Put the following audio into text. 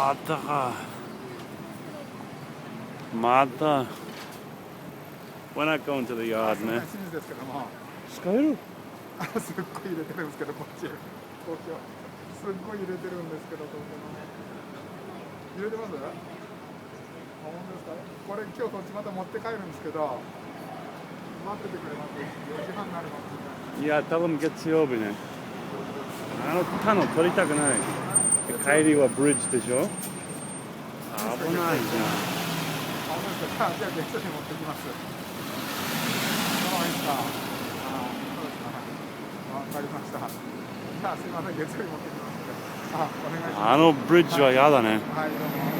あったかまた We're not going to the yard ね。清水ですけども。使える？すっごい入れてるんですけど、こっち。東京。すっごい入れてるんですけど、東京のね。入れてます？あ、本当ですか？これ今日こっちまた持って帰るんですけど、待っててくれます？4時半になるかもしれない。いや、多分月曜日ね。あのタノ取りたくない。帰りはブリッジでしょ？危ないじゃん。あ、本当ですか？じゃあ月曜日持ってきます。そうですか。あ、そうですか。わかりました。じゃあすいません、月曜日持ってきます。あ、お願いします。あのブリッジは嫌だね。はい、どうも。